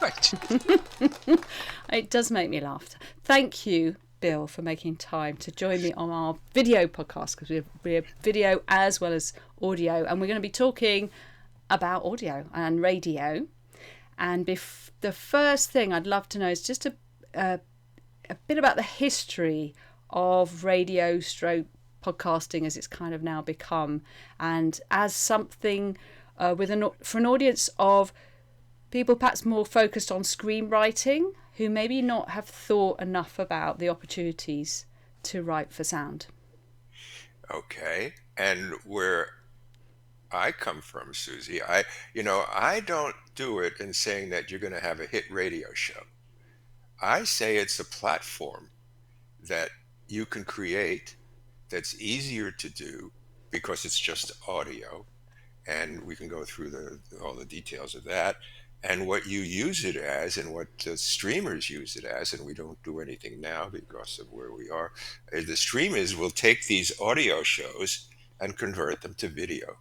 Right. It does make me laugh. Thank you, Bill, for making time to join me on our video podcast, because we're video as well as audio, and we're going to be talking about audio and radio. And the first thing I'd love to know is just a bit about the history of radio stroke podcasting as it's kind of now become, and as something for an audience of people perhaps more focused on screenwriting, who maybe not have thought enough about the opportunities to write for sound. Okay. And where I come from, Susie, I don't do it in saying that you're going to have a hit radio show. I say it's a platform that you can create that's easier to do because it's just audio, and we can go through all the details of that, and what you use it as and what the streamers use it as. And we don't do anything now because of where we are. The streamers will take these audio shows and convert them to video.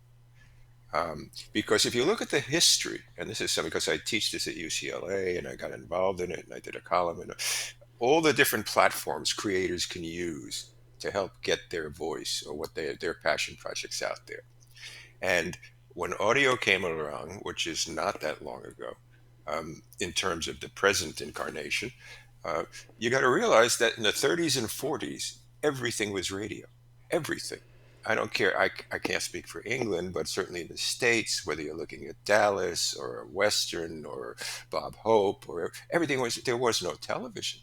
Because if you look at the history, and this is something because I teach this at UCLA and I got involved in it and I did a column, and all the different platforms creators can use to help get their voice or what their passion projects out there. And when audio came along, which is not that long ago, in terms of the present incarnation, uh, you got to realize that in the 30s and 40s, everything was radio. Everything. I don't care. I can't speak for England, but certainly in the States, whether you're looking at Dallas or Western or Bob Hope, or everything was, there was no television.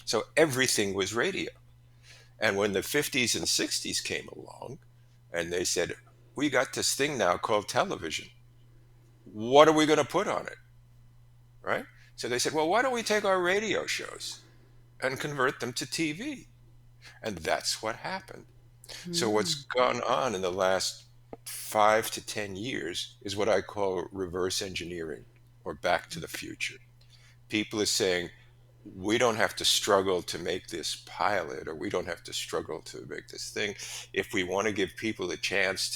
So everything was radio. And when the 50s and 60s came along and they said, we got this thing now called television, what are we going to put on it? Right? So they said, well, why don't we take our radio shows and convert them to TV? And that's what happened. So what's Mm. gone on in the last 5 to 10 years is what I call reverse engineering or back to the future. People are saying, we don't have to struggle to make this pilot, or we don't have to struggle to make this thing. If we want to give people a chance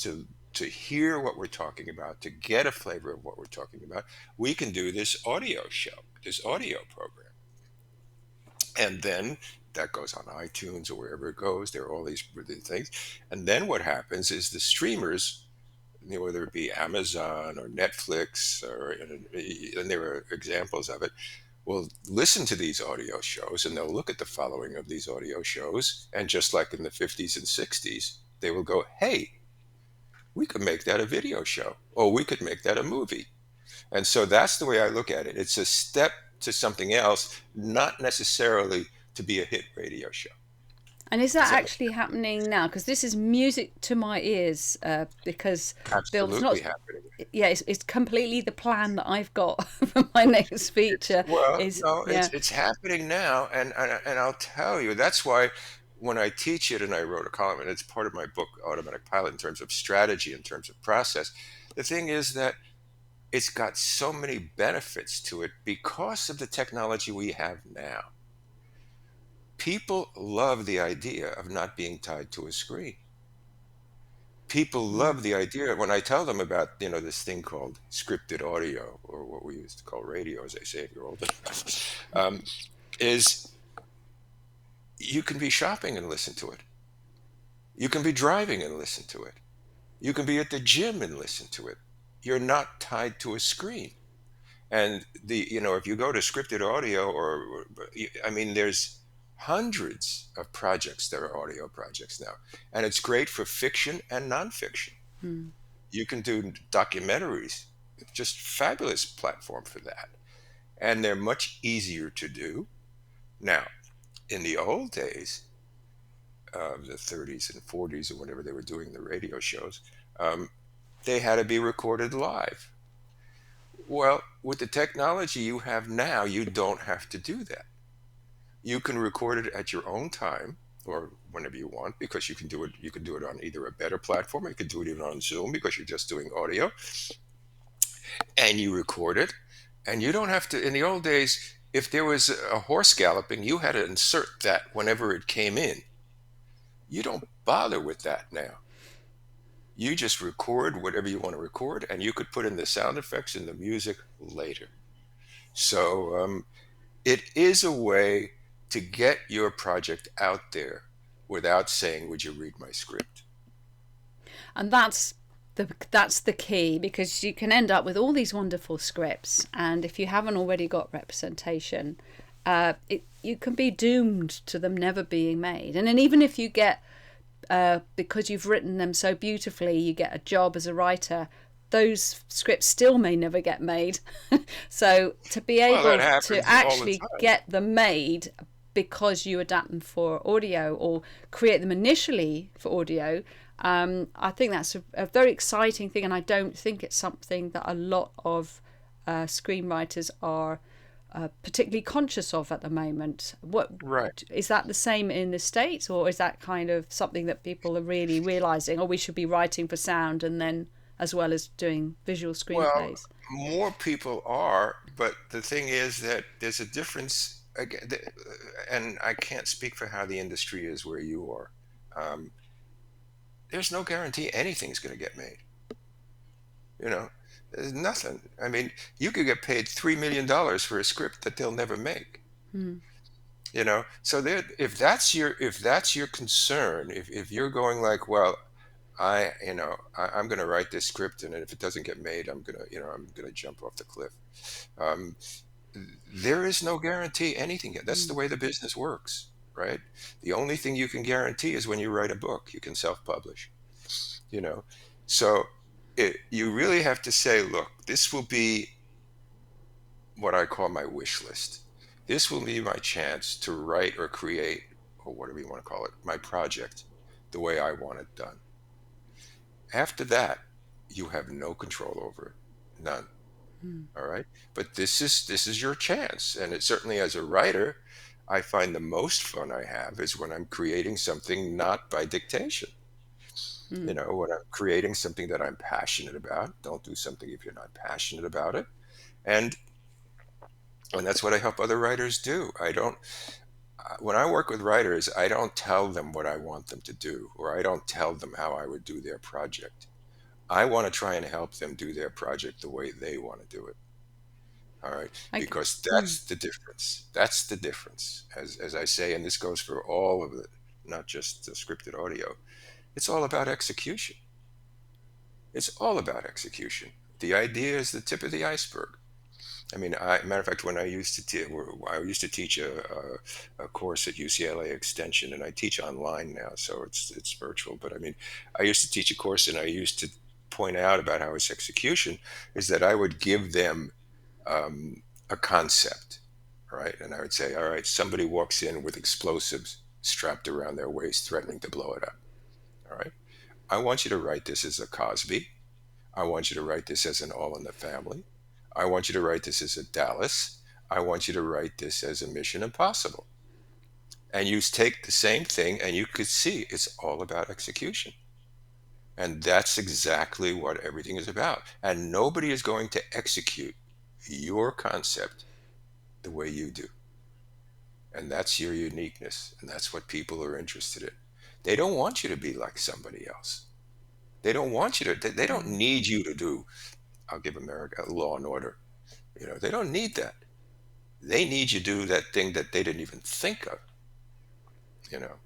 to hear what we're talking about, to get a flavor of what we're talking about, we can do this audio show, this audio program. And then that goes on iTunes or wherever it goes. There are all these things. And then what happens is the streamers, whether it be Amazon or Netflix, and there are examples of it, will listen to these audio shows and they'll look at the following of these audio shows. And just like in the 50s and 60s, they will go, hey, we could make that a video show, or we could make that a movie. And so that's the way I look at it. It's a step to something else, not necessarily to be a hit radio show. And is Does that that make actually happening now? Because this is music to my ears. Because Bill, it's absolutely not. happening? Yeah, it's completely the plan that I've got for my next feature. Well, Is no, yeah. it's happening now, and I'll tell you. That's why when I teach it, and I wrote a column, and it's part of my book, Automatic Pilot, in terms of strategy, in terms of process. The thing is that it's got so many benefits to it because of the technology we have now. People love the idea of not being tied to a screen. People Mm. love the idea when I tell them about this thing called scripted audio, or what we used to call radio, as they say if you're old enough, is you can be shopping and listen to it. You can be driving and listen to it. You can be at the gym and listen to it. You're not tied to a screen. And if you go to scripted audio, I mean, there's hundreds of projects that are audio projects now, and it's great for fiction and nonfiction. Mm. You can do documentaries, just fabulous platform for that, and they're much easier to do now. In the old days, the 30s and 40s, or whenever they were doing the radio shows, um, they had to be recorded live. Well, with the technology you have now, you don't have to do that. You can record it at your own time or whenever you want, because you can do it. You can do it on either a better platform, or you can do it even on Zoom because you're just doing audio, and you record it. And you don't have to. In the old days, if there was a horse galloping, you had to insert that whenever it came in. You don't bother with that now. You just record whatever you want to record, and you could put in the sound effects and the music later. So it is a way to get your project out there without saying, "Would you read my script?" And that's the key, because you can end up with all these wonderful scripts, and if you haven't already got representation, you can be doomed to them never being made. And then even if you get, because you've written them so beautifully, you get a job as a writer, those scripts still may never get made. So to be Well, that able to happens all the actually time. get them made because you adapt them for audio or create them initially for audio, I think that's a very exciting thing, and I don't think it's something that a lot of screenwriters are particularly conscious of at the moment. What Right. is that the same in the States, or is that kind of something that people are really realizing? Oh, we should be writing for sound and then as well as doing visual Well, screenplays. more people are, but the thing is that there's a difference again, and I can't speak for how the industry is where you are. Um, there's no guarantee anything's going to get made. You know, there's nothing. I mean, you could get paid $3 million for a script that they'll never make. Mm. So there, if that's your concern, if you're going like, well, I'm going to write this script, and if it doesn't get made, I'm gonna jump off the cliff. Um, there is no guarantee anything. That's the Mm. way the business works, right? The only thing you can guarantee is when you write a book, you can self-publish. You know, so you really have to say, look, this will be what I call my wish list. This will be my chance to write or create, or whatever you want to call it, my project the way I want it done. After that, you have no control over it. None. Mm. All right. But this is your chance. And it certainly, as a writer, I find the most fun I have is when I'm creating something not by dictation. Mm. When I'm creating something that I'm passionate about. Don't do something if you're not passionate about it. And and that's what I help other writers do. I don't When I work with writers, I don't tell them what I want them to do, or I don't tell them how I would do their project. I want to try and help them do their project the way they want to do it. All right. I, Because mm. that's the difference. That's the difference. As I say, and this goes for all of it, not just the scripted audio, it's all about execution. It's all about execution. The idea is the tip of the iceberg. I mean, matter of fact, when I used to teach a course at UCLA Extension, and I teach online now, so it's virtual. But I mean, I used to teach a course, and I used to point out about how it's execution is that I would give them a concept, right? And I would say, all right, somebody walks in with explosives strapped around their waist, threatening to blow it up. All right, I want you to write this as a Cosby. I want you to write this as an All in the Family. I want you to write this as a Dallas. I want you to write this as a Mission Impossible. And you take the same thing, and you could see it's all about execution. And that's exactly what everything is about. And nobody is going to execute your concept the way you do. And that's your uniqueness. And that's what people are interested in. They don't want you to be like somebody else. They don't want you to, they don't Mm. need you to do, I'll give America Law and Order. They don't need that. They need you to do that thing that they didn't even think of.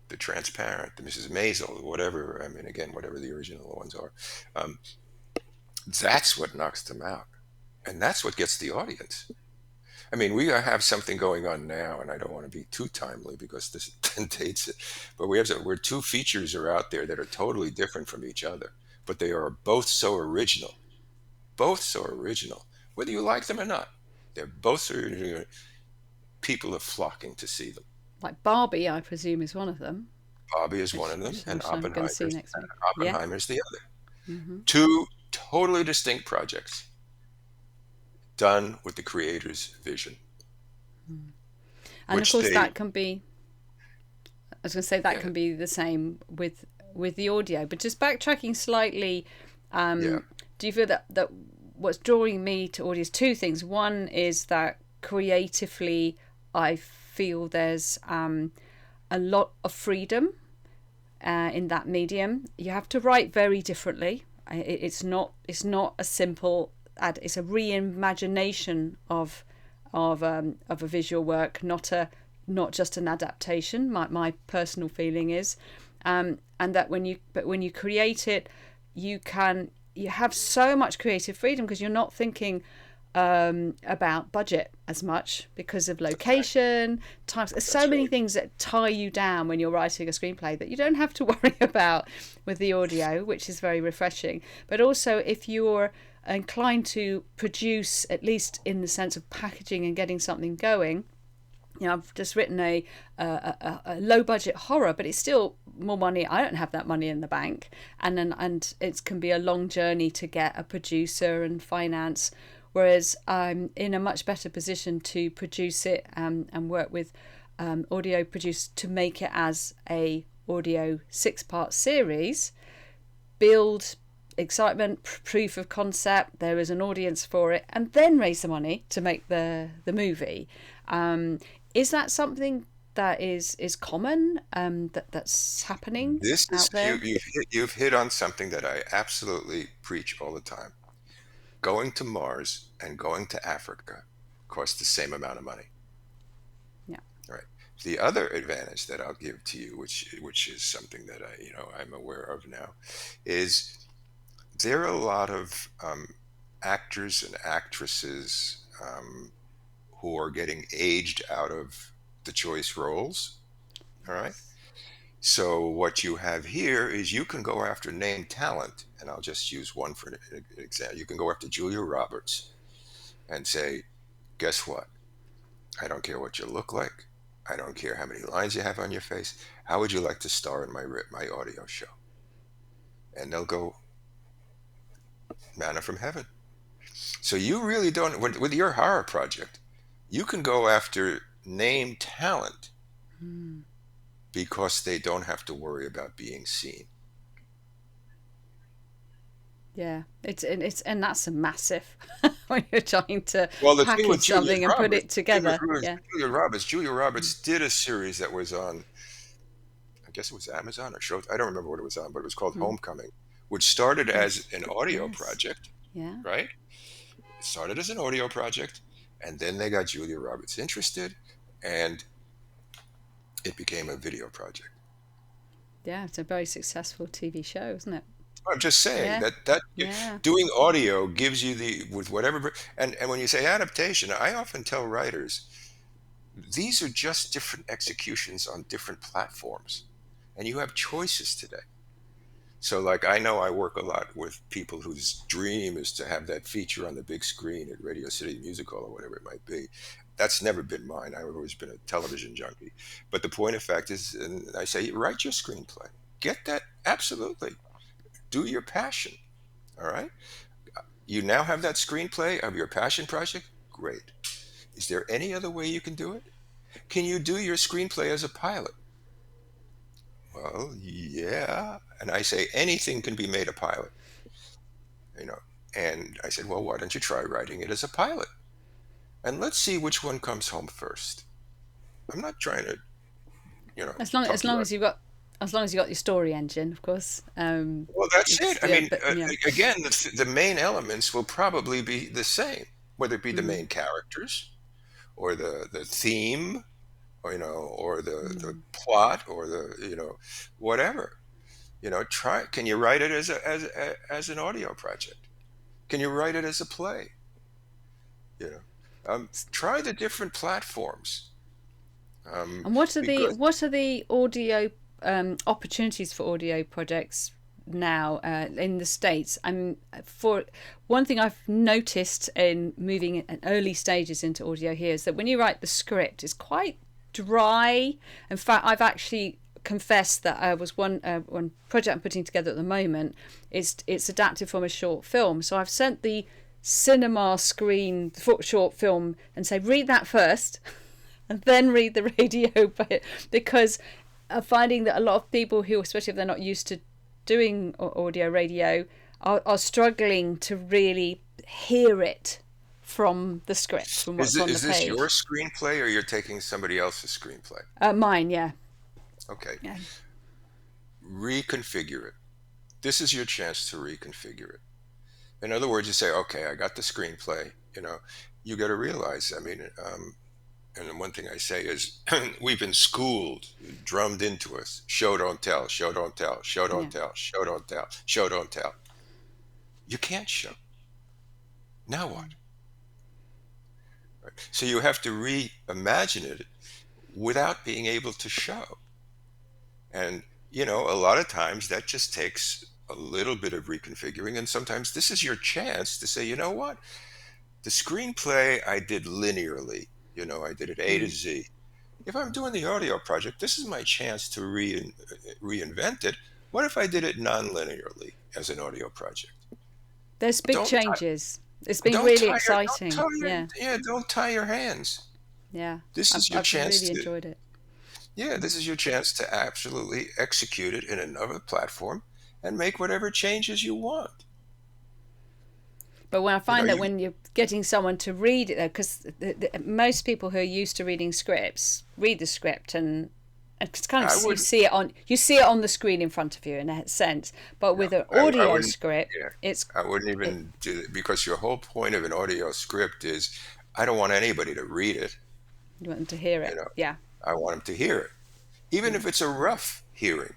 The Transparent, the Mrs. Maisel, whatever. I mean, again, whatever the original ones are. Um, that's what knocks them out. And that's what gets the audience. I mean, we have something going on now, and I don't want to be too timely because this dates it. But we're two features are out there that are totally different from each other, but they are both so original, whether you like them or not. They're both so original. People are flocking to see them. Like Barbie, I presume, is one of them, Bobby is one of them, and which I'm going to see next week. Yeah. Oppenheimer's the other. Hmm. Two totally distinct projects done with the creator's vision, And of which course, they, that can be. I was going to say that yeah, can be the same with the audio, but just backtracking slightly. yeah, Do you feel that what's drawing me to audio is two things? One is that creatively, I feel there's a lot of freedom in that medium. You have to write very differently. It's not a simple ad. It's a reimagination of of a visual work, not just an adaptation. My personal feeling is, and that when you create it, you have so much creative freedom because you're not thinking about budget as much because of That's right. location, times. There's so That's many right. things that tie you down when you're writing a screenplay that you don't have to worry about with the audio, which is very refreshing. But also, if you're inclined to produce, at least in the sense of packaging and getting something going, I've just written a low budget horror, but it's still more money. I don't have that money in the bank, and it can be a long journey to get a producer and finance. Whereas I'm in a much better position to produce it and work with audio producers to make it as a audio 6-part series, build excitement, proof of concept. There is an audience for it, and then raise the money to make the movie. Is that something that is common, that's happening This is out there? you've hit on something that I absolutely preach all the time. Going to Mars and going to Africa cost the same amount of money. Yeah. Right. The other advantage that I'll give to you, which is something that I'm aware of now, is there are a lot of actors and actresses who are getting aged out of the choice roles. All right. So what you have here is you can go after name talent, and I'll just use one for an example. You can go after Julia Roberts and say, guess what? I don't care what you look like. I don't care how many lines you have on your face. How would you like to star in my audio show? And they'll go, manna from heaven. So you really don't, with your horror project, you can go after name talent Mm. because they don't have to worry about being seen. Yeah, and that's a massive when you're trying to Well, the thing with package something and put it together. Yeah. Julia Roberts did a series that was on, I guess it was Amazon or show. I don't remember what it was on, but it was called Mm. Homecoming, which started as Yes. an audio Yes. project, Yeah. right? It started as an audio project, and then they got Julia Roberts interested, and it became a video project. Yeah. It's a very successful TV show, isn't it? I'm just saying Yeah. that Yeah. doing audio gives you the with whatever, and when you say adaptation, I often tell writers these are just different executions on different platforms, and you have choices today. So, like, I know I work a lot with people whose dream is to have that feature on the big screen at Radio City Music Hall or whatever it might be. That's never been mine. I've always been a television junkie. But the point of fact is, and I say, write your screenplay. Get that, absolutely. Do your passion. All right. You now have that screenplay of your passion project. Great. Is there any other way you can do it? Can you do your screenplay as a pilot? Well, yeah. And I say anything can be made a pilot, you know. And I said, well, why don't you try writing it as a pilot? And let's see which one comes home first. I'm not trying to, As talk you long out. as you got as long as you got your story engine, of course. Well, that's it. It's I yeah, mean, but yeah. again, the main elements will probably be the same, whether it be the Mm. main characters or the theme, or the Mm. plot or whatever. Try. Can you write it as an audio project? Can you write it as a play? You try the different platforms, And because what are the audio opportunities for audio projects now in the States? For one thing I've noticed in moving in early stages into audio here is that when you write the script, it's quite dry. In fact, I've actually confessed that I was one project I'm putting together at the moment. It's adapted from a short film, so I've sent the cinema screen short film and say read that first and then read the radio bit because I'm finding that a lot of people who, especially if they're not used to doing audio radio, are struggling to really hear it from the script, from what's on the is this your page. screenplay or you're taking somebody else's screenplay? Mine, yeah. Okay, Yeah. reconfigure it. This is your chance to reconfigure it. In other words, you say, okay, I got the screenplay, you got to realize, I mean, and the one thing I say is we've been schooled, drummed into us, show don't tell, show don't tell, show don't Yeah. tell, show don't tell, show don't tell. You can't show. Now what? Right? So you have to reimagine it without being able to show. And, a lot of times that just takes a little bit of reconfiguring. And sometimes this is your chance to say, you know what? The screenplay I did linearly, I did it A to Mm. Z. If I'm doing the audio project, this is my chance to reinvent it. What if I did it non-linearly as an audio project? There's big Don't tie, changes. It's been really don't exciting. tie your, Yeah. yeah, don't tie your hands. Yeah. This is your I've chance really to, enjoyed it. yeah, this is your chance to absolutely execute it in another platform and make whatever changes you want. But when I You know, find that when you're getting someone to read it, though, because most people who are used to reading scripts read the script and it's kind of I you wouldn't, see it on the screen in front of you in a sense. But no, with an I audio wouldn't, script, yeah, it's I wouldn't it even do it because your whole point of an audio script is I don't want anybody to read it. you want them to hear You it. know, Yeah. I want them to hear it, even if it's a rough hearing.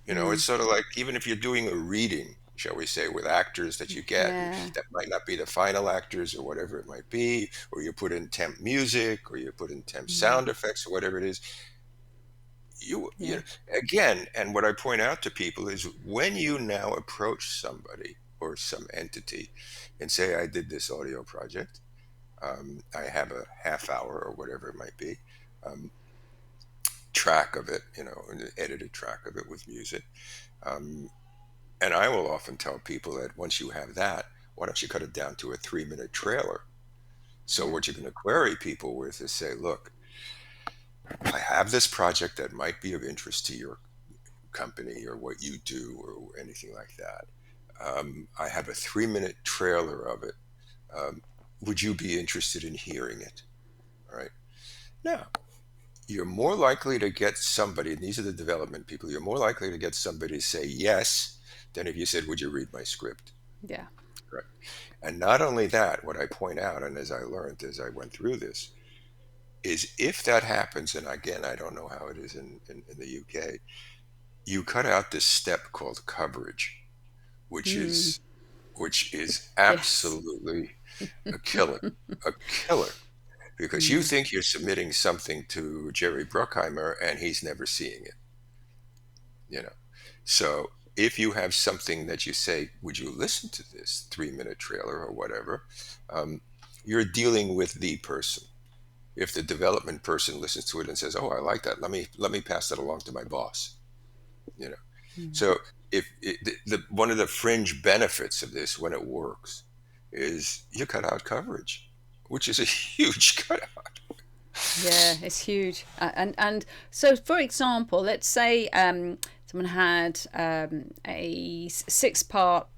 It's Mm. sort of like even if you're doing a reading, shall we say, with actors that you get, and Yeah. that might not be the final actors or whatever it might be, or you put in temp music, or you put in temp Mm. sound effects, or whatever it is. You Yeah. know, again, and what I point out to people is when you now approach somebody or some entity and say, "I did this audio project. I have a half hour or whatever it might be." Track of it, an edited track of it with music. Um, and I will often tell people that once you have that, why don't you cut it down to a 3-minute trailer? So Yeah. what you're going to query people with is say, look, I have this project that might be of interest to your company or what you do or anything like that. I have a 3-minute trailer of it. Um, would you be interested in hearing it? All right. Now, you're more likely to get somebody, and these are the development people, you're more likely to get somebody to say yes than if you said, would you read my script? Yeah. Right. And not only that, what I point out, and as I learned as I went through this, is if that happens, and again, I don't know how it is in the UK, you cut out this step called coverage, which Mm. is which is Yes. absolutely a killer, a killer, because you Mm. think you're submitting something to Jerry Bruckheimer and he's never seeing it, you know. So if you have something that you say, would you listen to this 3-minute trailer or whatever, um, you're dealing with the person. If the development person listens to it and says, "Oh, I like that. Let me pass that along to my boss," you know. Mm. So if one of the fringe benefits of this when it works is you cut out coverage, which is a huge cutout. Yeah, it's huge. And so, for example, let's say someone had a six-part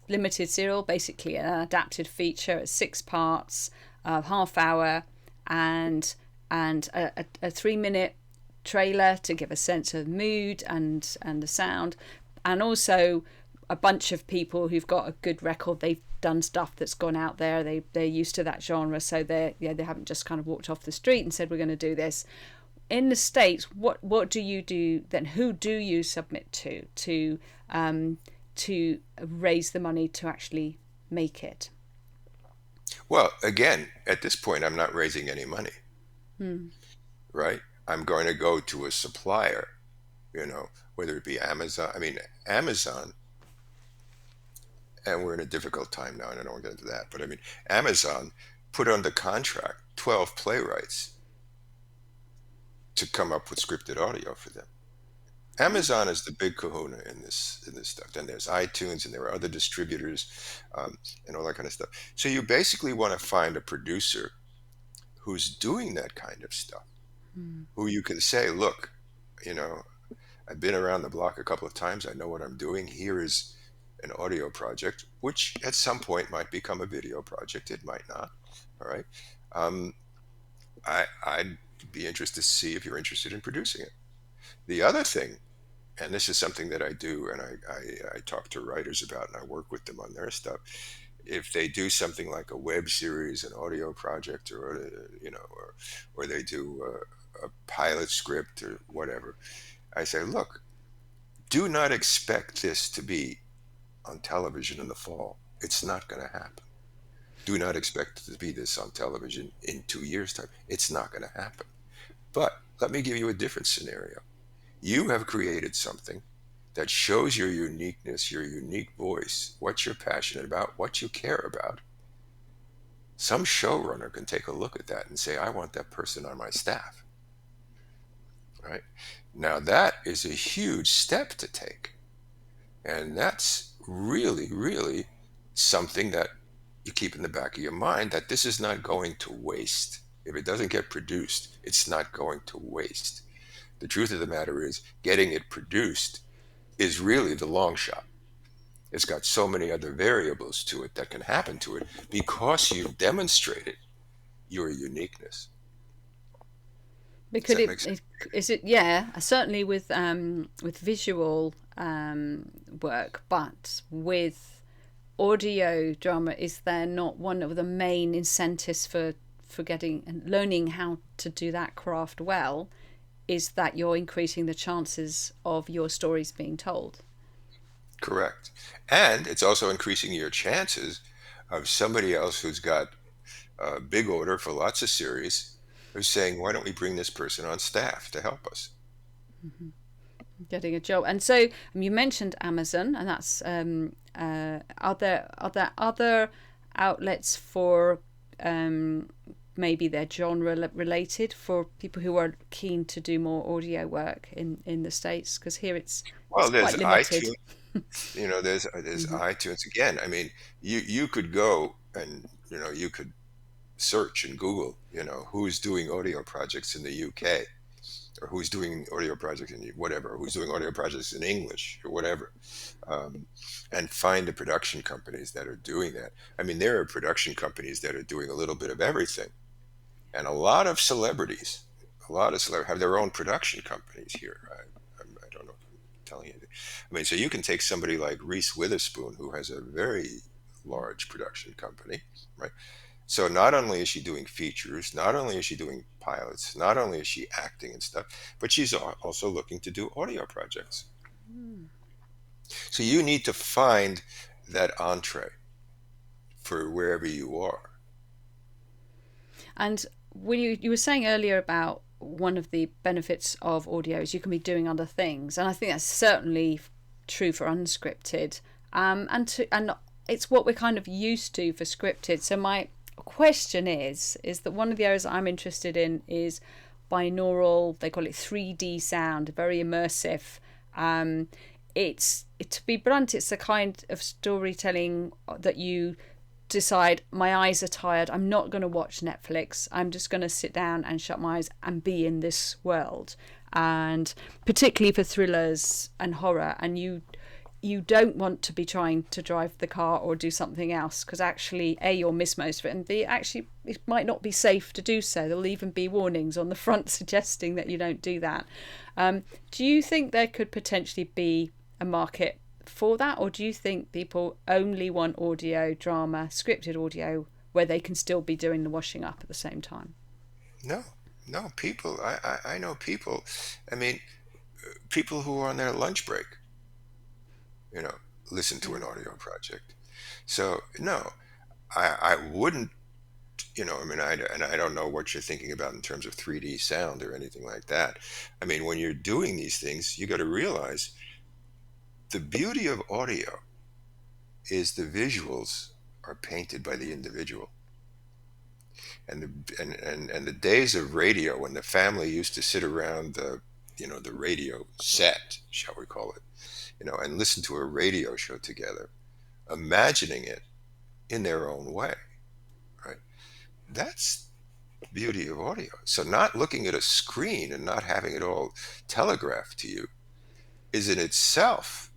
limited serial, basically an adapted feature at 6 parts, half hour, and a 3-minute trailer to give a sense of mood and the sound, and also a bunch of people who've got a good record. They've done stuff that's gone out there. They're used to that genre, so they haven't just kind of walked off the street and said we're going to do this. In the States, what do you do then? Who do you submit to raise the money to actually make it? Well, again, at this point, I'm not raising any money, Hmm. right? I'm going to go to a supplier, whether it be Amazon. I mean, Amazon, and we're in a difficult time now, and I don't want to get into that, but I mean, Amazon put under contract 12 playwrights to come up with scripted audio for them. Oh. Amazon is the big kahuna in this stuff. Then there's iTunes and there are other distributors, and all that kind of stuff. So you basically want to find a producer who's doing that kind of stuff, Hmm. who you can say, look, you know, I've been around the block a couple of times. I know what I'm doing. Here is an audio project, which at some point might become a video project. It might not. All right. Um, I'd be interested to see if you're interested in producing it. The other thing, and this is something that I do and I talk to writers about and I work with them on their stuff, if they do something like a web series, an audio project, or or they do a pilot script or whatever, I say, look, do not expect this to be on television in the fall. It's not going to happen. Do not expect it to be this on television in 2 years' time. It's not going to happen. But let me give you a different scenario. You have created something that shows your uniqueness, your unique voice, what you're passionate about, what you care about. Some showrunner can take a look at that and say, I want that person on my staff. Right? Now, that is a huge step to take. And that's really, really something that you keep in the back of your mind, that this is not going to waste. If it doesn't get produced, it's not going to waste. The truth of the matter is, getting it produced is really the long shot. It's got so many other variables to it that can happen to it because you've demonstrated your uniqueness. Does Because that make sense? is it, yeah, certainly with visual work, but with audio drama, is there not one of the main incentives for getting and learning how to do that craft well, is that you're increasing the chances of your stories being told? Correct. And it's also increasing your chances of somebody else who's got a big order for lots of series who's saying, why don't we bring this person on staff to help us? Getting a job. And so you mentioned Amazon, and that's are there other outlets for maybe they're genre related, for people who are keen to do more audio work in the States? Because here it's Well, there's quite limited. iTunes, there's Hmm. iTunes again. I mean, you could go and you could search in Google, who's doing audio projects in the UK, or who's doing audio projects in whatever, who's doing audio projects in English or whatever, um, and find the production companies that are doing that. I mean, there are production companies that are doing a little bit of everything, and a lot of celebrities, have their own production companies here. I don't know if I'm telling you. I mean, so you can take somebody like Reese Witherspoon, who has a very large production company, right? So not only is she doing features, not only is she doing pilots, not only is she acting and stuff, but she's also looking to do audio projects. So you need to find that entree for wherever you are. And when you were saying earlier about one of the benefits of audio is you can be doing other things, and I think that's certainly true for unscripted, and it's what we're kind of used to for scripted. So my question is that one of the areas I'm interested in is binaural. They call it 3D sound, very immersive. To be blunt, it's the kind of storytelling that you decide, my eyes are tired, I'm not going to watch Netflix, I'm just going to sit down and shut my eyes and be in this world. And particularly for thrillers and horror, and you don't want to be trying to drive the car or do something else, because actually A, you'll miss most of it, and B, actually it might not be safe to do so. There'll even be warnings on the front suggesting that you don't do that. Do you think there could potentially be a market for that, or do you think people only want audio drama, scripted audio, where they can still be doing the washing up at the same time? No, no, people. I know people. I mean, people who are on their lunch break, you know, listen to Yeah. an audio project. So no, I wouldn't. I mean, and I don't know what you're thinking about in terms of 3D sound or anything like that. I mean, when you're doing these things, you got to realize the beauty of audio is the visuals are painted by the individual. And the days of radio when the family used to sit around the radio set, shall we call it, and listen to a radio show together, imagining it in their own way, right? That's the beauty of audio. So not looking at a screen and not having it all telegraphed to you is in itself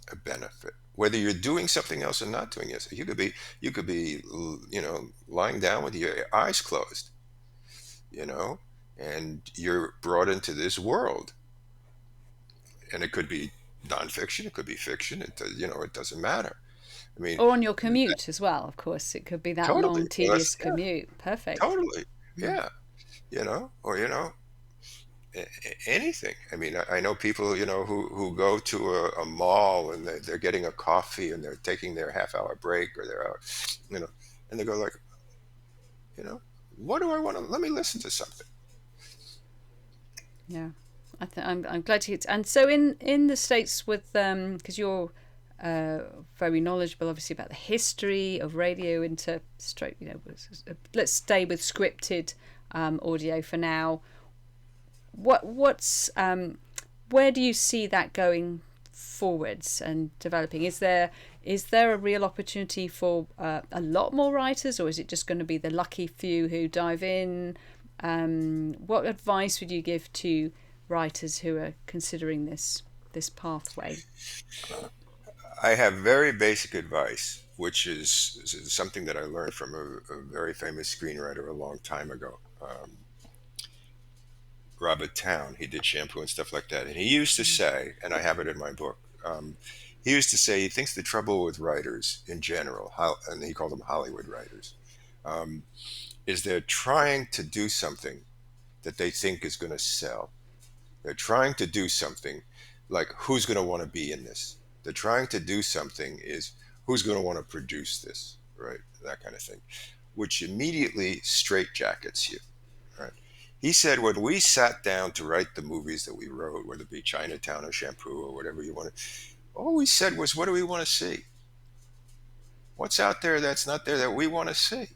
a benefit. Whether you're doing something else or not doing it, so you could be lying down with your eyes closed, you know, and you're brought into this world, and it could be nonfiction, it could be fiction. It doesn't matter. I mean, Or on your commute as well, of course. It could be that totally. long, Well, that's, tedious yeah, commute. Perfect. totally. Mm. Yeah. Or, anything. I mean, I know people, who go to a mall and they're getting a coffee and they're taking their half-hour break or their hour, you know, and they go like, you know, what do I want to? Let me listen to something. Yeah, I'm glad to hear it. And so in the States with because you're very knowledgeable, obviously, about the history of radio into straight. Let's stay with scripted audio for now. What's where do you see that going forwards and developing? Is there a real opportunity for a lot more writers, or is it just going to be the lucky few who dive in? What advice would you give to writers who are considering this pathway? I have very basic advice, which is something that I learned from a very famous screenwriter a long time ago, Robert Town. He did Shampoo and stuff like that, and he used to say, and I have it in my book. He used to say he thinks the trouble with writers in general, and he called them Hollywood writers, um, is they're trying to do something that they think is going to sell. They're trying to do something like who's going to want to be in this. They're trying to do something is who's going to want to produce this, right? That kind of thing, which immediately straitjackets you, right? He said when we sat down to write the movies that we wrote, whether it be Chinatown or Shampoo or whatever you want to, all we said was, what do we want to see? What's out there that's not there that we want to see?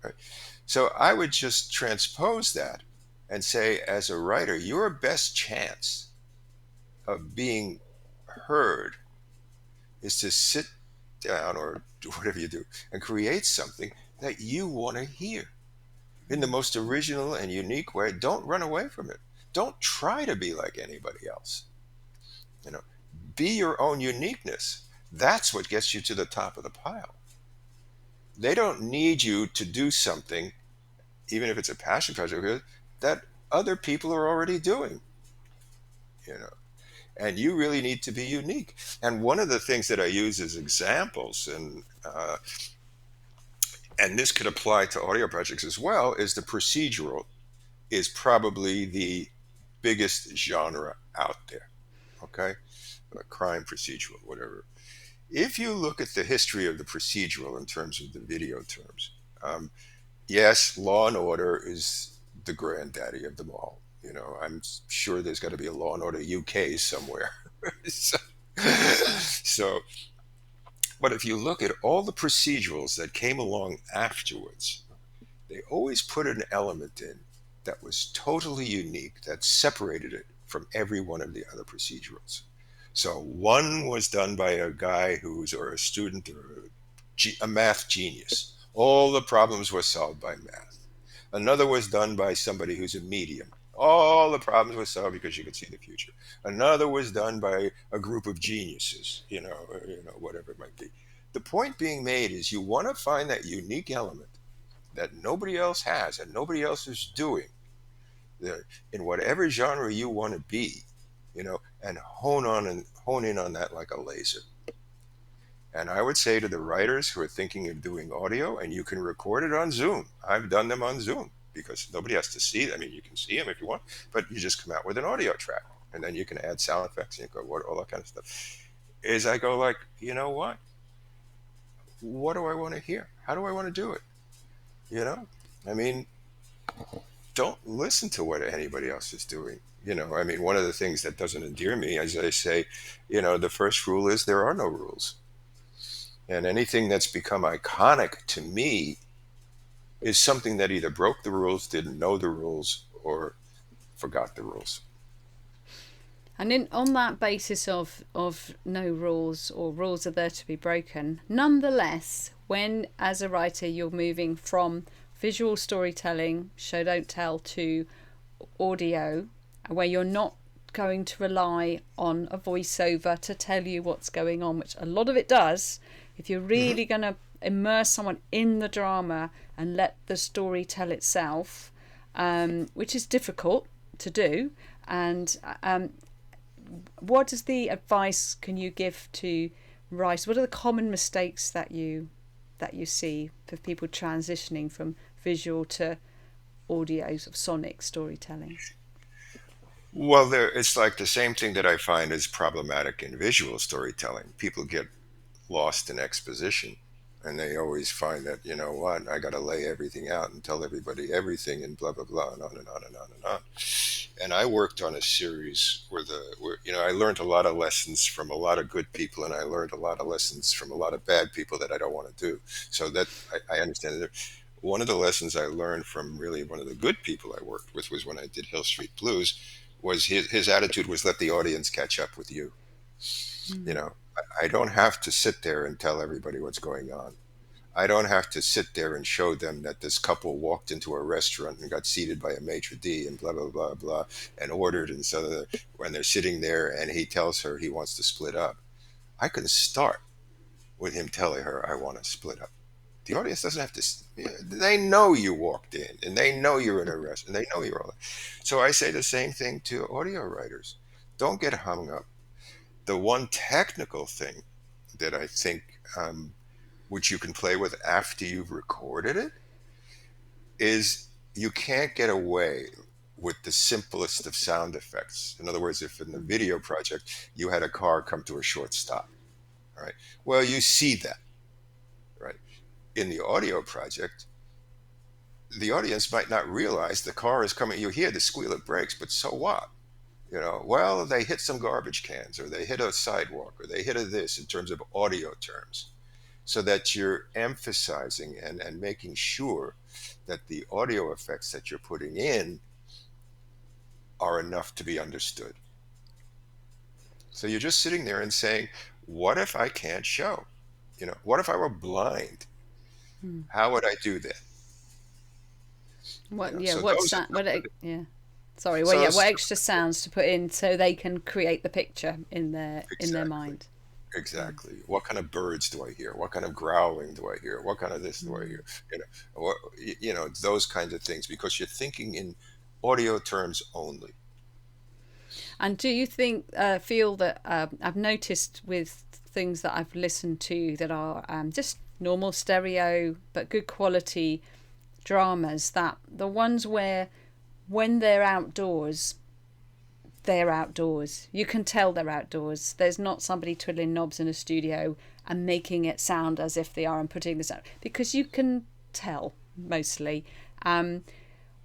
Right? So I would just transpose that and say, as a writer, your best chance of being heard is to sit down or do whatever you do and create something that you want to hear in the most original and unique way. Don't run away from it. Don't try to be like anybody else. You know, be your own uniqueness. That's what gets you to the top of the pile. They don't need you to do something, even if it's a passion project, that other people are already doing. You know, and you really need to be unique. And one of the things that I use as examples, and this could apply to audio projects as well, is the procedural is probably the biggest genre out there. Okay, a crime procedural, whatever. If you look at the history of the procedural in terms of the video terms, yes, Law and Order is the granddaddy of them all. I'm sure there's got to be a Law and Order UK somewhere. so, so, but if you look at all the procedurals that came along afterwards, they always put an element in that was totally unique, that separated it from every one of the other procedurals. So one was done by a guy or a student or a math genius. All the problems were solved by math. Another was done by somebody who's a medium. All the problems were solved because you could see the future. Another was done by a group of geniuses, whatever it might be. The point being made is you want to find that unique element that nobody else has and nobody else is doing in whatever genre you want to be, and hone in on that like a laser. And I would say to the writers who are thinking of doing audio, and you can record it on Zoom. I've done them on Zoom because nobody has to see them. I mean, you can see them if you want, but you just come out with an audio track, and then you can add sound effects and you go what all that kind of stuff. Is I go like, you know what? What do I want to hear? How do I want to do it? You know, I mean, don't listen to what anybody else is doing. I mean, one of the things that doesn't endear me, as I say, the first rule is there are no rules. And anything that's become iconic to me is something that either broke the rules, didn't know the rules, or forgot the rules. And on that basis of no rules or rules are there to be broken, nonetheless, when as a writer you're moving from visual storytelling, show don't tell, to audio, where you're not going to rely on a voiceover to tell you what's going on, which a lot of it does. If you're Hmm. really going to immerse someone in the drama and let the story tell itself, which is difficult to do, and what is the advice can you give to Right. What are the common mistakes that you see for people transitioning from visual to audio, sort of sonic storytelling? Well, it's like the same thing that I find is problematic in visual storytelling. People get lost in exposition, and they always find that, you know what, I got to lay everything out and tell everybody everything and blah blah blah and on and on and on and on. And I worked on a series where I learned a lot of lessons from a lot of good people, and I learned a lot of lessons from a lot of bad people that I don't want to do. So that I understand that. One of the lessons I learned from really one of the good people I worked with was when I did Hill Street Blues. Was his attitude was let the audience catch up with you. You Mm. know, I don't have to sit there and tell everybody what's going on. I don't have to sit there and show them that this couple walked into a restaurant and got seated by a maitre d' and blah blah blah blah and ordered, and so when they're sitting there and he tells her he wants to split up, I can start with him telling her I want to split up. The audience doesn't have to. They know you walked in, and they know you're in a restaurant, and they know you're all that. So I say the same thing to audio writers. Don't get hung up. The one technical thing that I think, which you can play with after you've recorded it, is you can't get away with the simplest of sound effects. In other words, if in the video project you had a car come to a short stop, all right, well, you see that, right? In the audio project, the audience might not realize the car is coming. You hear the squeal of brakes, but so what? Well, they hit some garbage cans, or they hit a sidewalk, or they hit a this in terms of audio terms, so that you're emphasizing and making sure that the audio effects that you're putting in are enough to be understood. So you're just sitting there and saying, what if I can't show? What if I were blind? Mm. How would I do that? What? Yeah. So What's those are that? What? Yeah. Sorry. Well, so yeah. those What extra sounds to put in so they can create the picture in their exactly. mind? Mm. Exactly. What kind of birds do I hear? What kind of growling do I hear? What kind of this do I Mm. hear? Those kinds of things, because you're thinking in audio terms only. And do you think feel that I've noticed with things that I've listened to that are just normal stereo but good quality dramas, that the ones where when they're outdoors. You can tell they're outdoors. There's not somebody twiddling knobs in a studio and making it sound as if they are and putting this out, because you can tell mostly, um,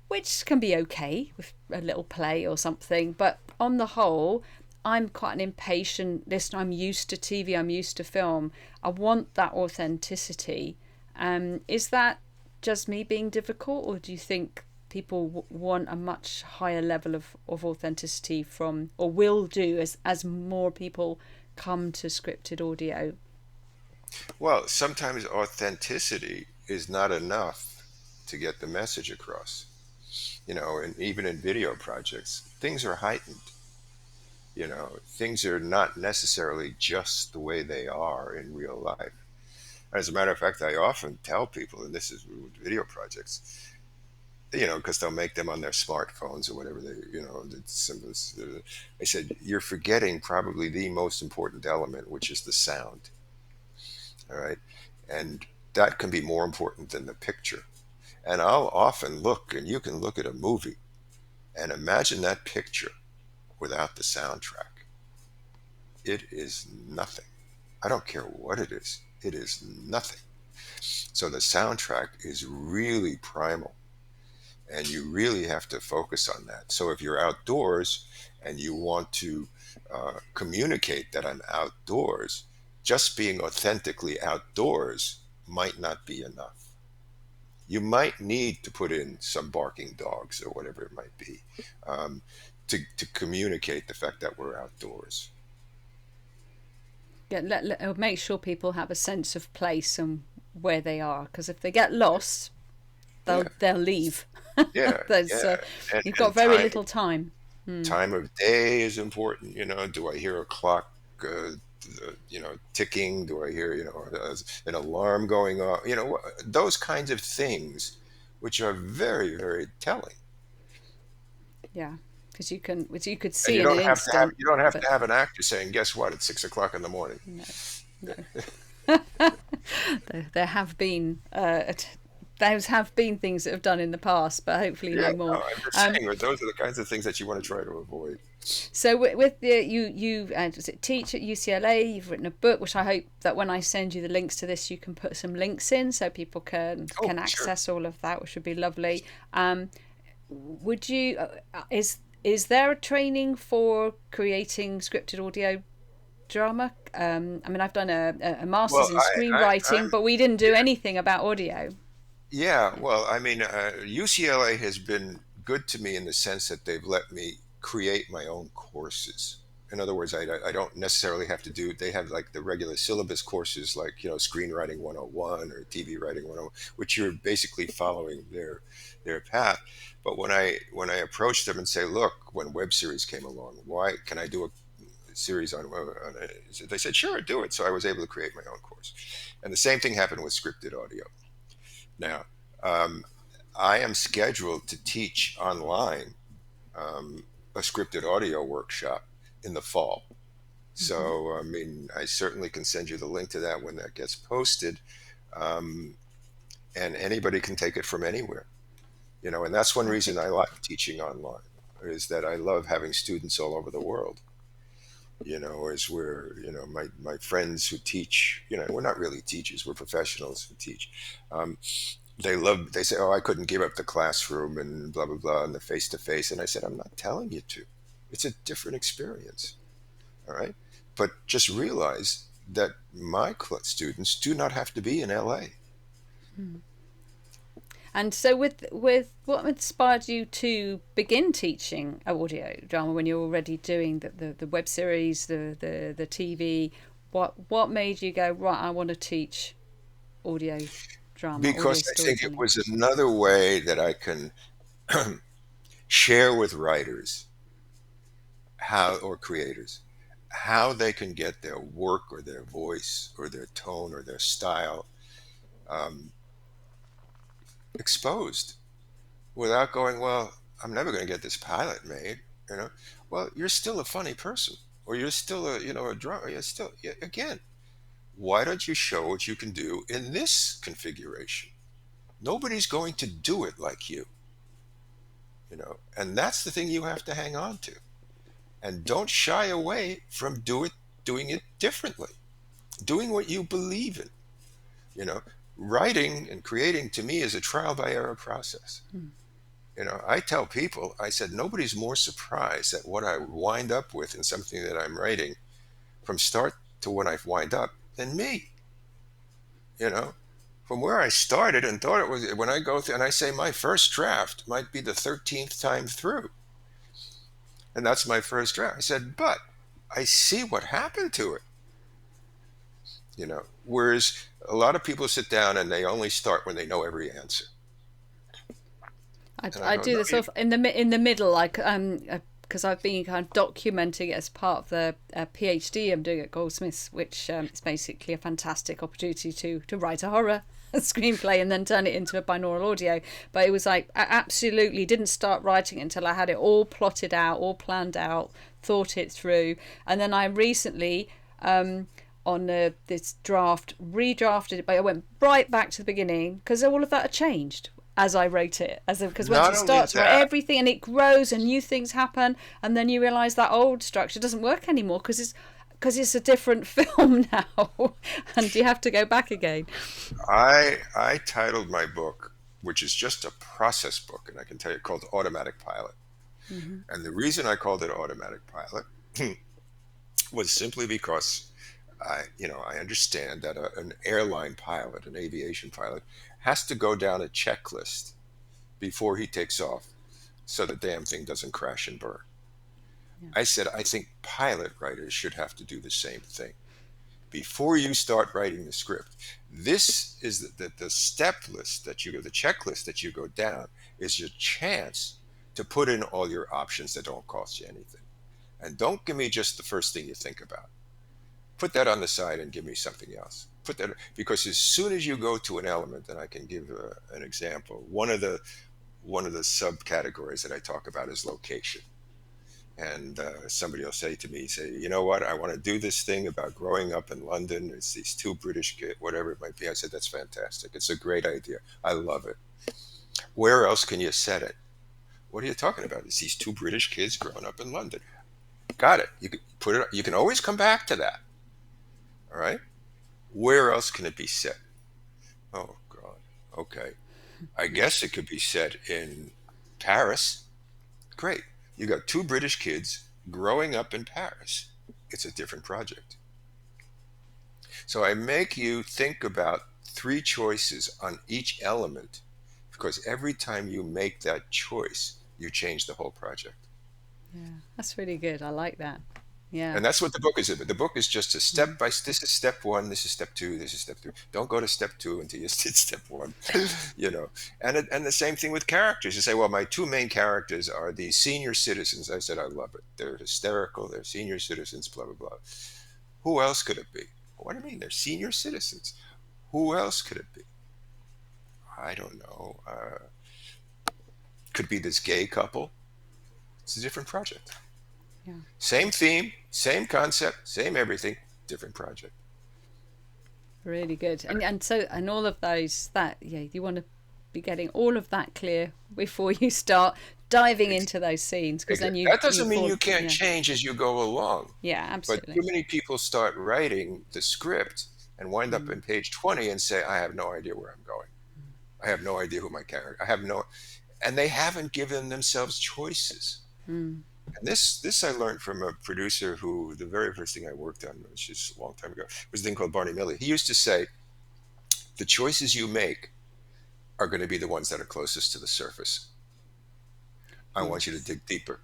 which can be okay with a little play or something. But on the whole, I'm quite an impatient listener. I'm used to TV. I'm used to film. I want that authenticity. Is that just me being difficult, or do you think people want a much higher level of authenticity from, or will do as more people come to scripted audio? Well, sometimes authenticity is not enough to get the message across. And even in video projects, things are heightened. Things are not necessarily just the way they are in real life. As a matter of fact, I often tell people, and this is with video projects, because they'll make them on their smartphones or whatever I said, you're forgetting probably the most important element, which is the sound. All right. And that can be more important than the picture. And I'll often look, and you can look at a movie and imagine that picture without the soundtrack. It is nothing. I don't care what it is, it is nothing. So the soundtrack is really primal, and you really have to focus on that. So if you're outdoors and you want to communicate that I'm outdoors, just being authentically outdoors might not be enough. You might need to put in some barking dogs or whatever it might be, um, to communicate the fact that we're outdoors. Yeah, make sure people have a sense of place and where they are, because if they get lost, Yeah, they'll leave. yeah, There's yeah. you've got And very time little time. Mm. time of day is important. Do I hear a clock, ticking? Do I hear, an alarm going off? Those kinds of things, which are very, very telling. Yeah, because you could And see in an instant, you don't have but to have an actor saying, "Guess what? It's 6 o'clock in the morning." no, No. There have been those have been things that have done in the past, but hopefully Yeah, no no, more. I'm just Um, saying, those are the kinds of things that you want to try to avoid. so with the you does it teach at UCLA? You've written a book, which I hope that when I send you the links to this, you can put some links in so people Oh, can sure. access all of that, which would be lovely. Would you is there a training for creating scripted audio drama? I mean, I've done a Well, master's in I'm screenwriting, but we didn't do yeah, anything about audio. yeah. Well, I mean, UCLA has been good to me in the sense that they've let me create my own courses. In other words, I don't necessarily have to do. They have like the regular syllabus courses, like screenwriting 101 or TV writing 101, which you're basically following their path. But when I approach them and say, look, when web series came along, why can I do a series on it? They said, sure, do it. So I was able to create my own course. And the same thing happened with scripted audio. Now, um, I am scheduled to teach online a scripted audio workshop in the fall. Mm-hmm. So, I mean, I certainly can send you the link to that when that gets posted. Um, and anybody can take it from anywhere. And that's one reason I Perfect. like teaching online, is that I love having students all over the world. Is where, my friends who teach, we're not really teachers, we're professionals who teach. Um, they say, oh, I couldn't give up the classroom and blah, blah, blah, and the face to face. And I said, I'm not telling you to. It's a different experience. All right. But just realize that my students do not have to be in LA. And so, with what inspired you to begin teaching audio drama when you're already doing the web series, the TV? What made you go, right? I want to teach audio drama, audio Because I think it storytelling. was another way that I can share with writers how, or creators, how they can get their work or their voice or their tone or their style um, exposed without going, well, I'm never going to get this pilot made. you know well, you're still a funny person, or you're still a drummer. You're still, yeah, again, why don't you show what you can do in this configuration? Nobody's going to do it like and that's the thing you have to hang on to, and don't shy away from doing it differently, doing what you believe in. you know Writing and creating, to me, is a trial by error process. I tell people, I said, nobody's more surprised at what I wind up with in something that I'm writing from start to when I wind up than me. You know, from where I started and thought it was, when I go through and I say my first draft might be the 13th time through, and that's my first draft. I said, but I see what happened to it. Whereas a lot of people sit down and they only start when they know every answer. And I I go, do no, this sort of in the middle, like because I've been kind of documenting it as part of the PhD I'm doing at Goldsmiths, which is basically a fantastic opportunity to write a horror a screenplay and then turn it into a binaural audio. But it was like, I absolutely didn't start writing until I had it all plotted out, all planned out, thought it through, and then I recently. On this draft, redrafted it, but I went right back to the beginning because all of that had changed as I wrote it. Because once not you only start to write that, everything and it grows and new things happen, and then you realise that old structure doesn't work anymore because it's a different film now, and you have to go back again. I titled my book, which is just a process book, and I can tell you, called Automatic Pilot. Mm-hmm. And the reason I called it Automatic Pilot was simply because I understand that an airline pilot, an aviation pilot, has to go down a checklist before he takes off, so the damn thing doesn't crash and burn. Yeah. I said, I think pilot writers should have to do the same thing. Before you start writing the script, this is the step list that you go, the checklist that you go down is your chance to put in all your options that don't cost you anything. And don't give me just the first thing you think about. Put that on the side and give me something else. Put that, because as soon as you go to an element, and I can give an example. One of the subcategories that I talk about is location. And somebody will say to me, say, you know what, I want to do this thing about growing up in London. It's these two British kids, whatever it might be. I said, that's fantastic. It's a great idea. I love it. Where else can you set it? What are you talking about? It's these two British kids growing up in London. Got it. You can put it. You can always come back to that. All right. Where else can it be set? Oh God. Okay. I guess it could be set in Paris. Great. You got two British kids growing up in Paris. It's a different project. So I make you think about three choices on each element because every time you make that choice, you change the whole project. Yeah, that's really good. I like that. Yeah. And that's what the book is about. The book is just a Mm. step by, this is step one, this is step two, this is step three. Don't go to step two until you did step one, you know. And the same thing with characters. You say, well, my two main characters are the senior citizens. I said, I love it. They're hysterical. They're senior citizens, blah, blah, blah. Who else could it be? What do you mean? They're senior citizens. Who else could it be? I don't know. Could be this gay couple. It's a different project. Yeah. Same theme, same concept, same everything, different project. Really good. And all of those, that, yeah, you want to be getting all of that clear before you start diving into those scenes, because then That you doesn't mean fall. you can't Yeah. change as you go along. Yeah, But absolutely. too many people start writing the script and wind up Mm. in page 20 and say, I have no idea where I'm going. I have no idea who my character. I have no, and they haven't given themselves choices. Mm. And this I learned from a producer who the very first thing I worked on, which is a long time ago, was a thing called Barney Millie. He used to say, the choices you make are going to be the ones that are closest to the surface. I want you to Yes. dig deeper.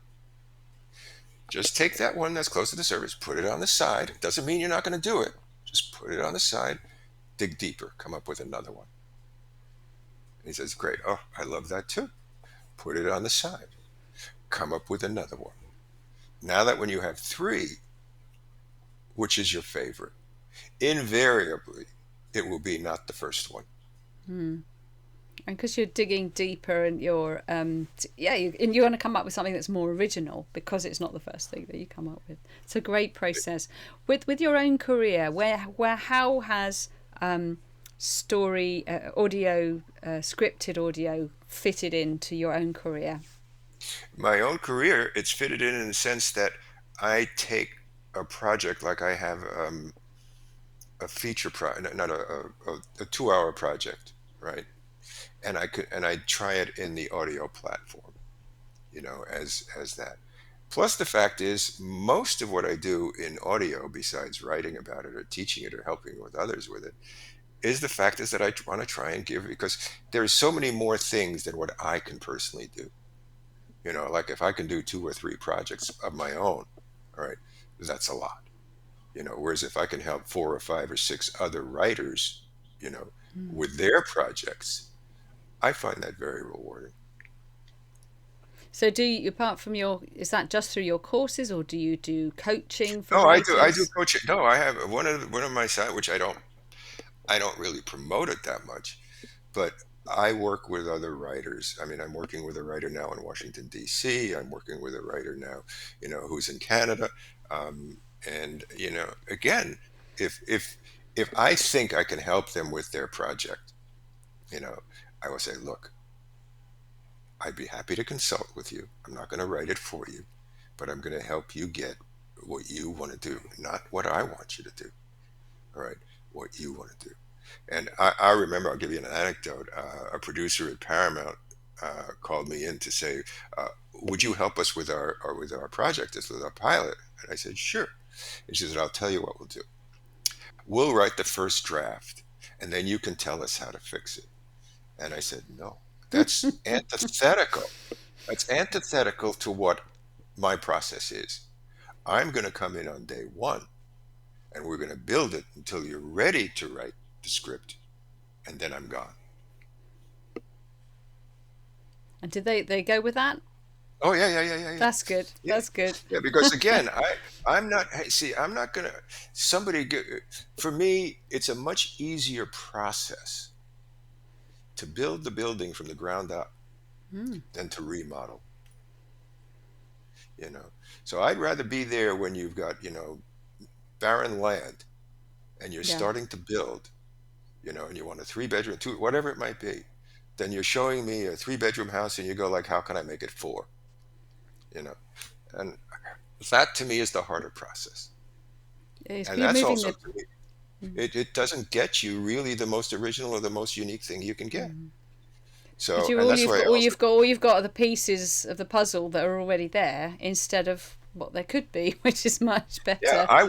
Just take that one that's close to the surface, put it on the side. Doesn't mean you're not going to do it. Just put it on the side, dig deeper, come up with another one. And he says, great. Oh, I love that too. Put it on the side, come up with another one. Now that when you have three, which is your favorite? Invariably, it will be not the first one. Mm. And because you're digging deeper, and and you want to come up with something that's more original, because it's not the first thing that you come up with. It's a great process. With your own career, where how has story audio, scripted audio, fitted into your own career? My own career, it's fitted in the sense that I take a project like I have a feature not a 2 hour project, right? And I try it in the audio platform, as that. Plus, the fact is, most of what I do in audio, besides writing about it or teaching it or helping with others with it, is the fact is that I want to try and give because there's so many more things than what I can personally do. Like if I can do two or three projects of my own, all right, that's a lot. Whereas if I can help four or five or six other writers, you know, Mm. with their projects, I find that very rewarding. So, do you, apart from your, is that just through your courses, or do you do coaching for No, I do writers? coaching. No, I have one of my side, which I don't really promote it that much, but I work with other writers. I mean, I'm working with a writer now in Washington D.C. I'm working with a writer now, who's in Canada, and again, if I think I can help them with their project, you know, I will say, look, I'd be happy to consult with you. I'm not going to write it for you, but I'm going to help you get what you want to do, not what I want you to do. All right, what you want to do. And I remember, I'll give you an anecdote. A producer at Paramount called me in to say, "Would you help us with our project, this with our pilot?" And I said, "Sure." And she said, "I'll tell you what we'll do. We'll write the first draft, and then you can tell us how to fix it." And I said, "No, that's antithetical. That's antithetical to what my process is. I'm going to come in on day one, and we're going to build it until you're ready to write the script, and then I'm gone." And did they go with that? Oh yeah, yeah, yeah, yeah, yeah, That's good. yeah, That's good. yeah. Because again, I'm not. Hey, see, I'm not gonna. Somebody for me, it's a much easier process to build the building from the ground up Mm. than to remodel. you know. So I'd rather be there when you've got, barren land and you're Yeah. starting to build, and you want a 3 bedroom, two, whatever it might be, then you're showing me a 3 bedroom house and you go like, how can I make it four? You know, and that to me is the harder process. It's And you're that's moving also the. to me, it doesn't get you really the most original or the most unique thing you can get. Because So, you and all that's you've why got I all also, you've got all you've got are the pieces of the puzzle that are already there instead of what they could be, which is much yeah, better. If I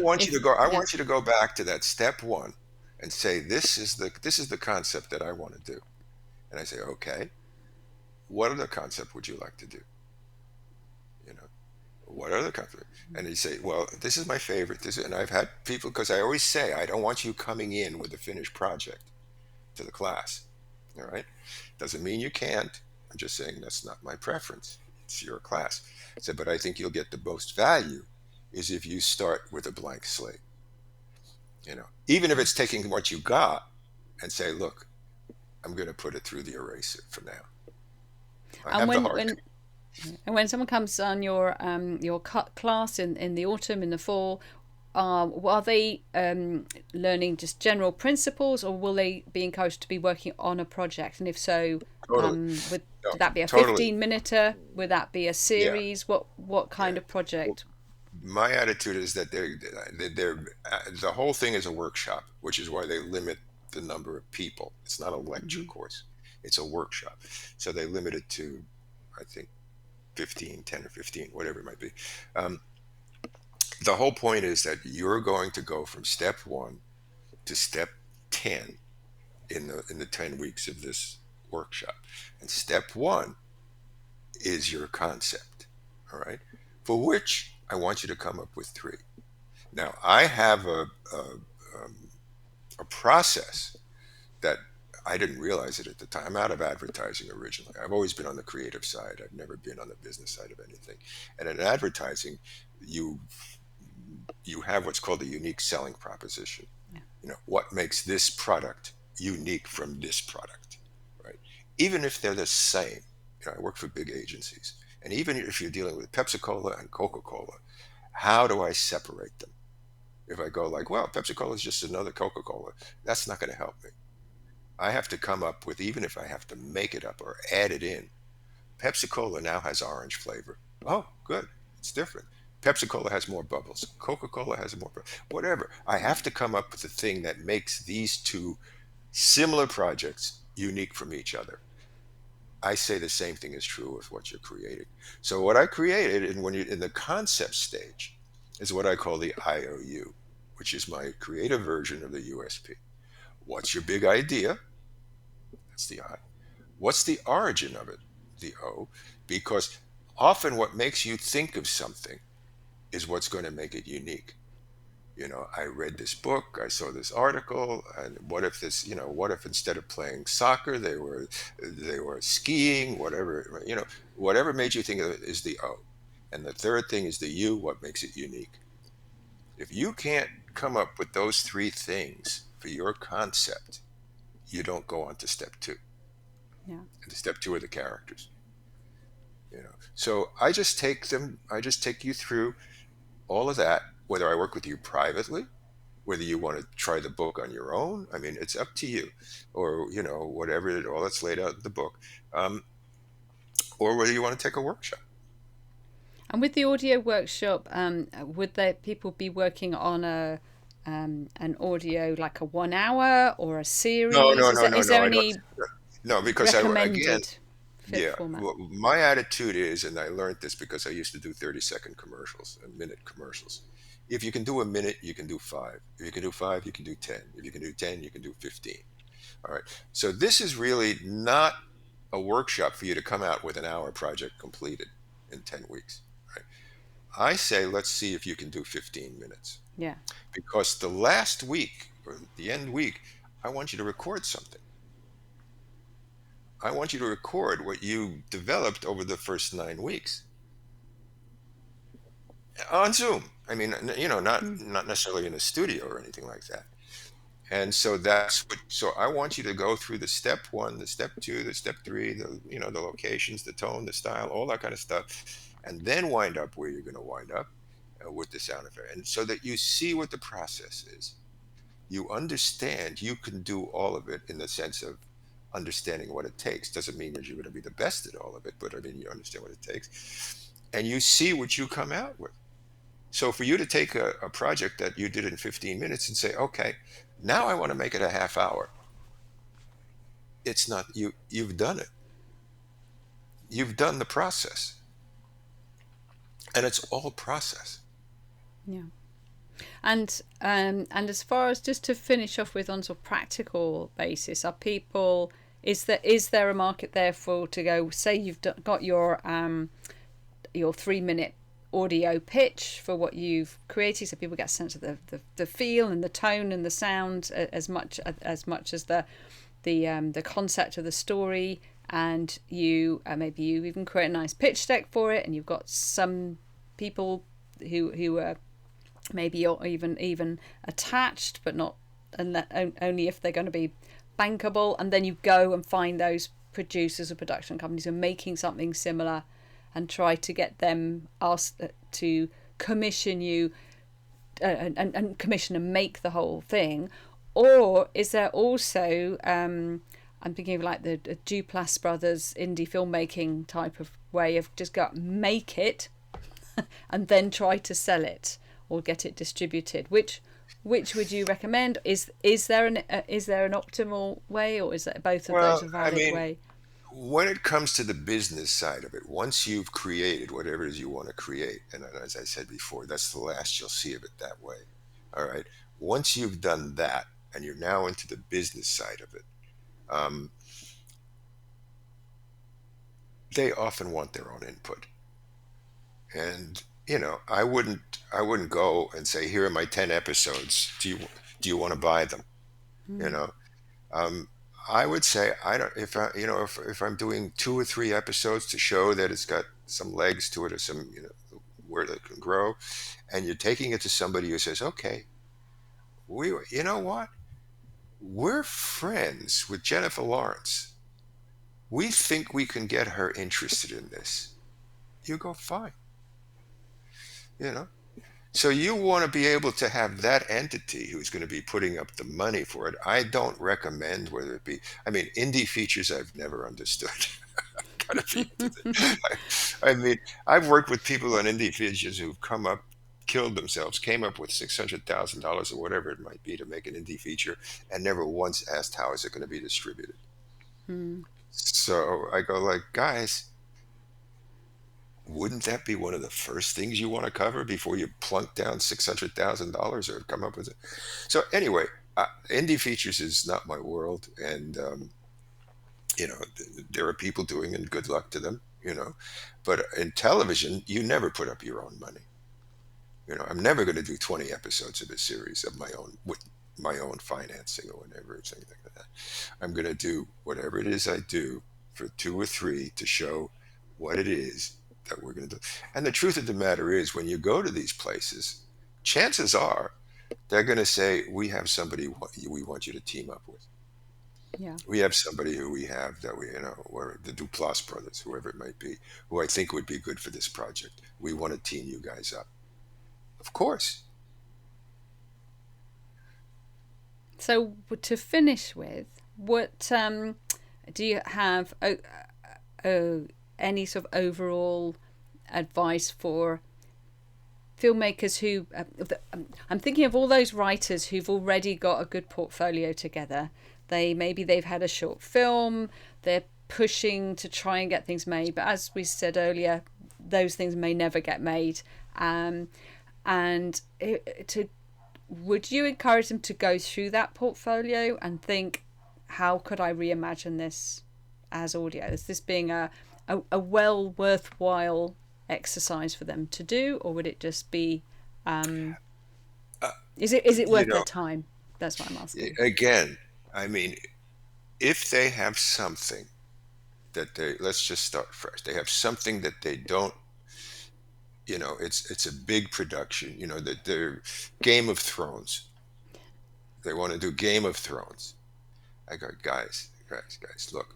yeah. want you to go back to that step one and say, this is the concept that I want to do. And I say, okay, what other concept would you like to do? You know, what other concept? And you say, well, this is my favorite. And I've had people, because I always say, I don't want you coming in with a finished project to the class. All right. Doesn't mean you can't. I'm just saying that's not my preference. It's your class. I said, but I think you'll get the most value is if you start with a blank slate. Even if it's taking what you got and say, look, I'm going to put it through the eraser for now. I And have the when hard when copy. and when someone comes on your class in the autumn, in the fall, are they learning just general principles, or will they be encouraged to be working on a project? And if so, Totally. would No, that be a totally. 15 minuter? Would that be a Yeah. series? What Yeah. kind of Well, project? my attitude is that the whole thing is a workshop, which is why they limit the number of people. It's not a lecture Hmm. course. It's a workshop. So they limit it to, I think, 15, 10 or 15, whatever it might be. Um, the whole point is that you're going to go from step one to step 10 in the 10 weeks of this workshop. And step one is your concept. All right. For which I want you to come up with three. Now, I have a process that I didn't realize it at the time. I'm out of advertising originally. I've always been on the creative side. I've never been on the business side of anything. And in advertising, you you have what's called a unique selling proposition. Yeah. What makes this product unique from this product, right? Even if they're the same. I work for big agencies, and even if you're dealing with Pepsi Cola and Coca Cola, how do I separate them? If I go like, well, Pepsi Cola is just another Coca Cola, that's not going to help me. I have to come up with, even if I have to make it up or add it in. Pepsi Cola now has orange flavor. Oh, good. It's different. Pepsi Cola has more bubbles. Coca Cola has more, whatever. I have to come up with the thing that makes these two similar projects unique from each other. I say the same thing is true with what you're creating. So what I created, and when you in the concept stage, is what I call the IOU, which is my creative version of the USP. What's your big idea? That's the I. What's the origin of it? The O. Because often what makes you think of something is what's going to make it unique. I read this book, I saw this article, and what if instead of playing soccer, they were skiing, whatever, whatever made you think of it is the O. And the third thing is the U, what makes it unique. If you can't come up with those three things for your concept, you don't go on to step two. Yeah. And step two are the characters. So I just take you through all of that, whether I work with you privately, whether you want to try the book on your own. I mean, it's up to you, or whatever all that's laid out in the book, um, or whether you want to take a workshop. And with the audio workshop, would the people be working on an audio like a 1 hour or a No, series? no, Is no, there no, is no. there I don't. any No, because again, recommended yeah. format? My attitude is, and I learned this because I used to do 30-second commercials and minute commercials. If you can do a minute, you can do five. If you can do five, you can do 10. If you can do 10, you can do 15. All right. So this is really not a workshop for you to come out with an hour project completed in 10 weeks. Right? I say, let's see if you can do 15 minutes. Yeah. Because the last week or the end week, I want you to record something. I want you to record what you developed over the first 9 weeks on Zoom. I mean, Mm. not necessarily in a studio or anything like that. And so so I want you to go through the step one, the step two, the step three, the locations, the tone, the style, all that kind of stuff. and then wind up where you're going to wind up with the sound effect, and so that you see what the process is. You understand you can do all of it in the sense of understanding what it takes. Doesn't mean that you're going to be the best at all of it, but I mean, you understand what it takes, and you see what you come out with. So for you to take a project that you did in 15 minutes and say, okay, now I want to make it a half hour, it's not you. You've done it. You've done the process, and it's all process. Yeah. And as far as, just to finish off with, on sort of practical basis, are people, is there a market there for, to go, say you've got your 3 minute audio pitch for what you've created, so people get a sense of the feel and the tone and the sound, as much as the concept of the story, and you maybe you even create a nice pitch deck for it, and you've got some people who are maybe you're even attached, but not, and only if they're going to be bankable, and then you go and find those producers or production companies who are making something similar and try to get them asked to commission you, and commission and make the whole thing. Or is there also, I'm thinking of like the Duplass brothers indie filmmaking type of way of just go make it and then try to sell it or get it distributed. Which would you recommend? Is there an optimal way, or is that both of those Well, a I valid mean, way? when it comes to the business side of it, once you've created whatever it is you want to create, and as I said before, that's the last you'll see of it that way. All right. Once you've done that and you're now into the business side of it, um, they often want their own input. And I wouldn't go and say, here are my 10 episodes. Do you want to buy them? You Mm. know, um, I would say I don't. If I, if I'm doing 2 or 3 episodes to show that it's got some legs to it or some, where it can grow, and you're taking it to somebody who says, okay, you know what, we're friends with Jennifer Lawrence. We think we can get her interested in this. You go, fine. You know. So you want to be able to have that entity who's going to be putting up the money for it. I don't recommend whether it be. I mean, indie features I've never understood. Gotta be. I mean, I've worked with people on indie features who've come up, killed themselves, came up with $600,000 or whatever it might be to make an indie feature, and never once asked how is it going to be distributed. Mm. So I go like, guys, wouldn't that be one of the first things you want to cover before you plunk down $600,000 or come up with it? So anyway, indie features is not my world, and there are people doing it, and good luck to them. But in television, you never put up your own money. I'm never going to do 20 episodes of a series of my own with my own financing or whatever, it's anything like that. I'm going to do whatever it is I do for 2 or 3 to show what it is that we're going to do. And the truth of the matter is, when you go to these places, chances are they're going to say, we have somebody we want you to team up with. Yeah. We have somebody who we have that or the Duplass brothers, whoever it might be, who I think would be good for this project. We want to team you guys up. Of course. So to finish with, what do you have any sort of overall advice for filmmakers who I'm thinking of all those writers who've already got a good portfolio together. Maybe they've had a short film, they're pushing to try and get things made, but as we said earlier, those things may never get made. And to would you encourage them to go through that portfolio and think, how could I reimagine this as audio? Is this being a well worthwhile exercise for them to do, or would it just be, um, Uh, is it you worth their know, time? That's what I'm asking. again, I mean, if they have something let's just start fresh. They have something that they don't, it's a big production, that they're Game of Thrones. They want to do Game of Thrones. I go, guys, guys, guys, look.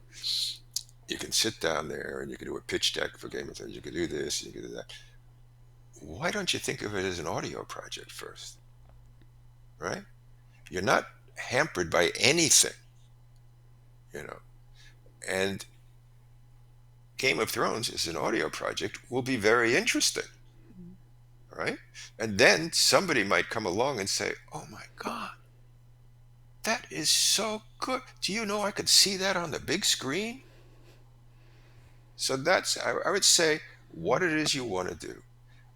You can sit down there and you can do a pitch deck for Game of Thrones. You can do this, you can do that. Why don't you think of it as an audio project first, right? You're not hampered by anything, you know. And Game of Thrones as an audio project will be very interesting, right? And then somebody might come along and say, "Oh my God, that is so good. Do you know I could see that on the big screen?" So that's, I would say, what it is you want to do.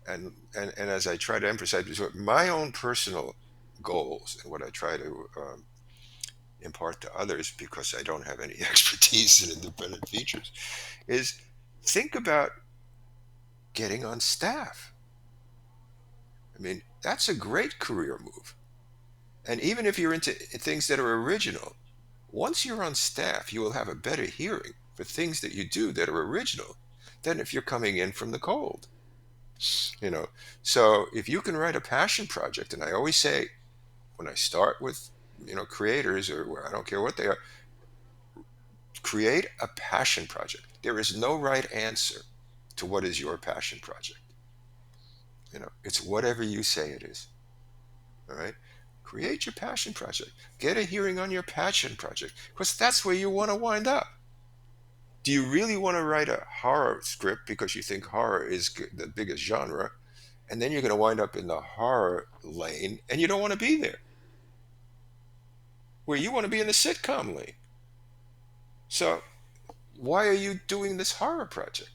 And as I try to emphasize, my own personal goals and what I try to impart to others, because I don't have any expertise in independent features, is think about getting on staff. I mean, that's a great career move. And even if you're into things that are original, once you're on staff, you will have a better hearing for things that you do that are original than if you're coming in from the cold, you know. So if you can write a passion project, and I always say when I start with, creators, or I don't care what they are, create a passion project. There is no right answer to what is your passion project. It's whatever you say it is. All right. Create your passion project. Get a hearing on your passion project, because that's where you want to wind up. Do you really want to write a horror script because you think horror is the biggest genre, and then you're going to wind up in the horror lane and you don't want to be there? Where you want to be in the sitcom lane. So why are you doing this horror project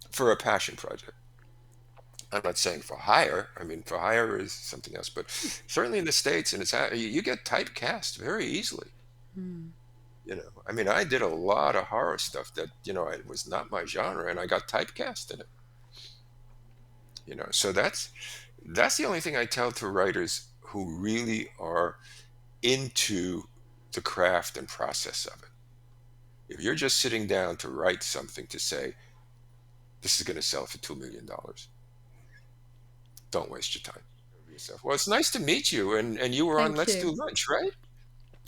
for a passion project? I'm not saying for hire. I mean, for hire is something else, but certainly in the States, and you get typecast very easily. Mm. I mean, I did a lot of horror stuff that, it was not my genre, and I got typecast in it. So that's the only thing I tell to writers who really are into the craft and process of it. If you're just sitting down to write something to say, this is going to sell for $2 million, don't waste your time. Yourself. Well, it's nice to meet you, and you were on Thank Let's you. Do Lunch, right?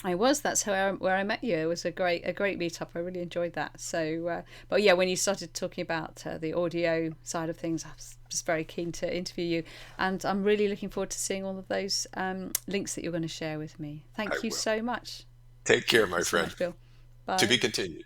I was. That's where I met you. It was a great meetup. I really enjoyed that. So, but yeah, when you started talking about the audio side of things, I was just very keen to interview you, and I'm really looking forward to seeing all of those links that you're going to share with me. I Thank you will. so much. Take care, Thank you my so friend. much, Bill. To be Bye. continued.